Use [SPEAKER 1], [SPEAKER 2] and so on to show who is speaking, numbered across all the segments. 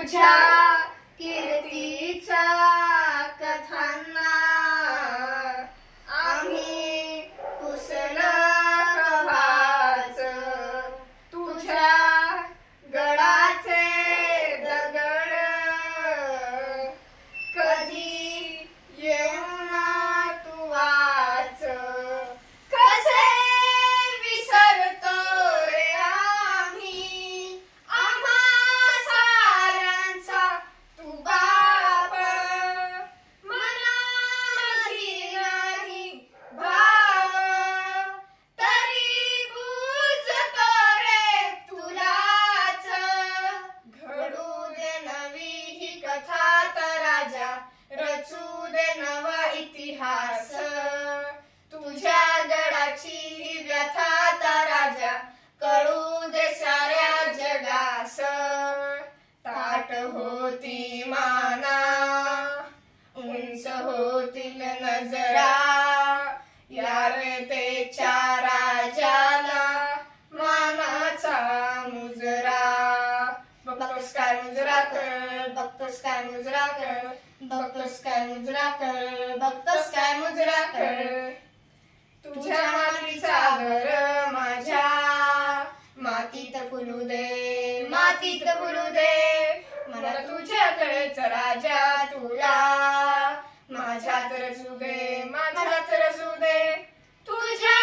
[SPEAKER 1] तुझ्या कीर्तीचा कथांना आम्ही पुसलं कव्हाच, तुझ्या गडाचे दगड कधी येऊन तू वाच. कसे विसरतो रे आम्ही आम्हा साऱ्यांचा तू बाप. मनामध्ये नाही भाव तरी पूजतो रे तुलाच. घडू दे नवी ही कथा तर राजा, रचू दे नवा इतिहास. तुझ्या गडाची ही व्यथा तर राजा, कळू दे साऱ्या जगास. ताट होती माना, उंच होतील नजरा, यार तेच्या राजाला मानाचा मुजरा. बघतोस काय मुजरा कर, बघतोस काय मुजरा कर, बघतोस काय मुजरा कर, बघतोस काय मुजरा कर. तुझ्या मातीचा घर माझ्या मातीत फुलू दे, मातीत फुलू दे. मला तुझ्याकडेच राजा तुला माझ्यात रचू दे, माझ्यात रचू दे. तुझ्या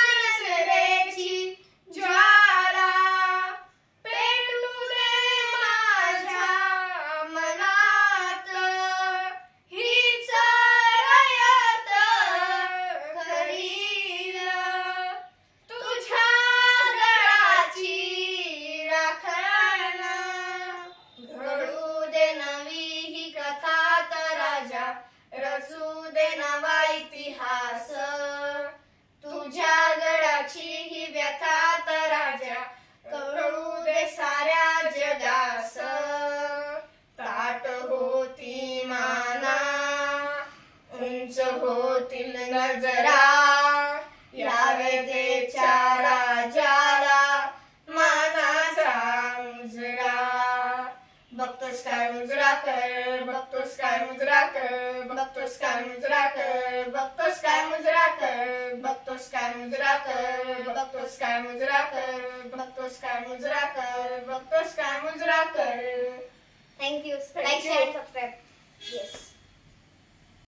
[SPEAKER 1] नजरेची ज्वाला पेटू दे माझ्या मनात. हीच रयत करील तुझ्या गडाची राखण. घडू दे नवी ही कथा तर राजा, रचू दे नवा इतिहास. तुझ्या गडाची ही व्यथा तर राजा, कळू दे साऱ्या जगास. ताट होती माना, उंच होतील नजरा, यावे तेच्या राजाला मानाचा मुजरा. बघतोस काय मुजरा कर, बघतोस काय मुजरा कर, बघतोस काय मुजरा कर, बघतोस काय मुजरा कर, बघतोस काय मुजरा कर, बघतोस काय मुजरा कर, बघतोस काय मुजरा कर, बघतोस काय मुजरा कर.
[SPEAKER 2] Thank you. Like, share, and subscribe.
[SPEAKER 1] Yes.